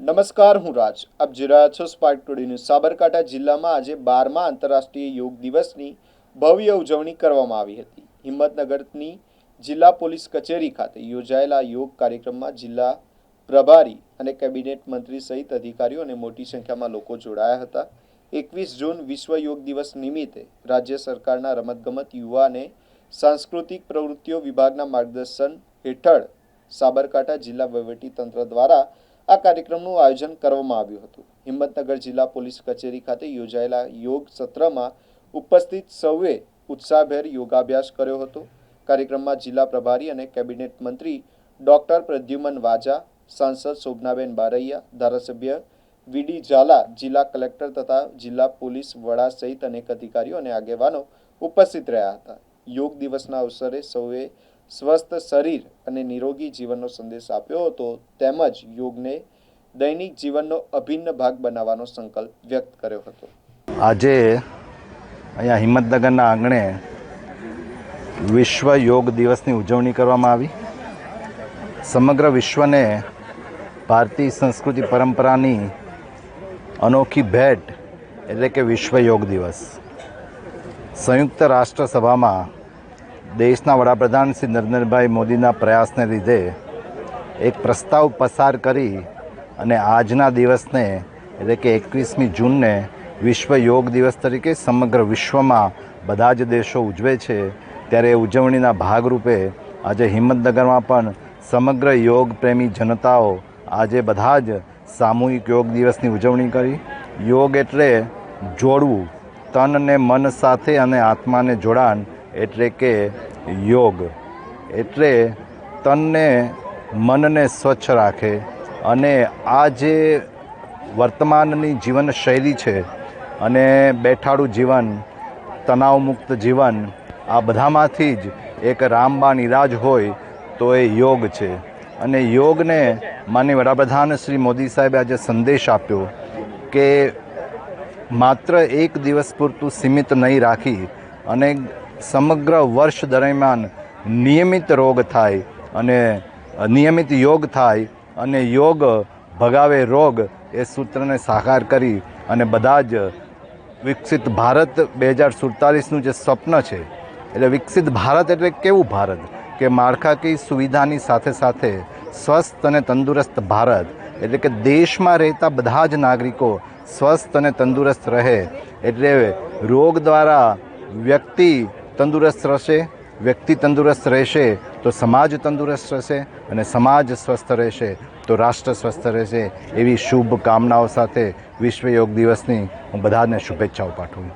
નમસ્કાર, હું રાજ. આપ જોઈ રહ્યા છો સ્પાર્ક ટુડે ન્યૂઝ. સાબરકાંઠા જિલ્લામાં આજે 12મા આંતરરાષ્ટ્રીય યોગ દિવસની ભવ્ય ઉજવણી કરવામાં આવી હતી. હિંમતનગરની જિલ્લા પોલીસ કચેરી ખાતે યોજાયેલા યોગ કાર્યક્રમમાં જિલ્લા પ્રભારી અને કેબિનેટ મંત્રી સહિત અધિકારીઓ અને મોટી સંખ્યામાં લોકો જોડાયા હતા. 21 જૂન વિશ્વ યોગ દિવસ નિમિત્તે રાજ્ય સરકારના રમતગમત, યુવા અને સાંસ્કૃતિક પ્રવૃત્તિઓ વિભાગના માર્ગદર્શન હેઠળ સાબરકાંઠા જિલ્લા વહીવટીતંત્ર દ્વારા આ કાર્યક્રમનું આયોજન કરવામાં આવ્યું હતું. હિંમતનગર જિલ્લા પોલીસ કચેરી ખાતે યોજાયેલા યોગ સત્રમાં ઉપસ્થિત સૌએ ઉત્સાહભેર યોગાભ્યાસ કર્યો હતો. કાર્યક્રમમાં જિલ્લા પ્રભારી અને કેબિનેટ મંત્રી ડોક્ટર પ્રદ્યુમન વાજા, સાંસદ શોભનાબેન બારૈયા, ધારાસભ્ય વીડી ઝાલા, જિલ્લા કલેક્ટર તથા જિલ્લા પોલીસ વડા સહિત અનેક અધિકારીઓ અને આગેવાનો ઉપસ્થિત રહ્યા હતા. યોગ દિવસના અવસરે સૌએ સ્વસ્થ શરીર અને નિરોગી જીવનનો સંદેશ આપ્યો હતો તેમજ યોગને દૈનિક જીવનનો અભિન્ન ભાગ બનાવવાનો સંકલ્પ વ્યક્ત કર્યો હતો. આજે અહીંયા હિંમતનગરના આંગણે વિશ્વ યોગ દિવસની ઉજવણી કરવામાં આવી. સમગ્ર વિશ્વને ભારતીય સંસ્કૃતિ પરંપરાની અનોખી ભેટ એટલે કે વિશ્વ યોગ દિવસ સંયુક્ત રાષ્ટ્ર સભામાં દેશના વડાપ્રધાન શ્રી નરેન્દ્રભાઈ મોદીના પ્રયાસને લીધે એક પ્રસ્તાવ પસાર કરી અને આજના દિવસને એટલે કે 21મી જૂનને વિશ્વ યોગ દિવસ તરીકે સમગ્ર વિશ્વમાં બધા જ દેશો ઉજવે છે. ત્યારે ઉજવણીના ભાગરૂપે આજે હિંમતનગરમાં પણ સમગ્ર યોગ પ્રેમી જનતાઓ આજે બધા જ સામૂહિક યોગ દિવસની ઉજવણી કરી. યોગ એટલે જોડવું, તન અને મન સાથે અને આત્માને જોડાણ એટલે કે યોગ. એટલે તનને મનને સ્વચ્છ રાખે અને આ જે વર્તમાનની જીવનશૈલી છે અને બેઠાડું જીવન, તણાવમુક્ત જીવન, આ બધામાંથી જ એક રામબાણ ઈલાજ હોય તો એ યોગ છે. અને યોગને માનનીય વડાપ્રધાન શ્રી મોદી સાહેબે આજે સંદેશ આપ્યો કે માત્ર એક દિવસ પૂરતું સીમિત નહીં રાખી અને સમગ્ર વર્ષ દરમિયાન નિયમિત રોગ થાય અને નિયમિત યોગ થાય અને યોગ ભગાવે રોગ એ સૂત્રને સાકાર કરી અને બધા જ વિકસિત ભારત 2047નું જે સ્વપ્ન છે એટલે વિકસિત ભારત એટલે કેવું ભારત કે માળખાકીય સુવિધાની સાથે સાથે સ્વસ્થ અને તંદુરસ્ત ભારત એટલે કે દેશમાં રહેતા બધા જ નાગરિકો સ્વસ્થ અને તંદુરસ્ત રહે. એટલે રોગ દ્વારા વ્યક્તિ તંદુરસ્ત રહેશે, વ્યક્તિ તંદુરસ્ત રહેશે તો સમાજ તંદુરસ્ત રહેશે અને સમાજ સ્વસ્થ રહેશે તો રાષ્ટ્ર સ્વસ્થ રહેશે. એવી શુભ કામનાઓ સાથે વિશ્વ યોગ દિવસની હું બધાને શુભેચ્છાઓ પાઠવું.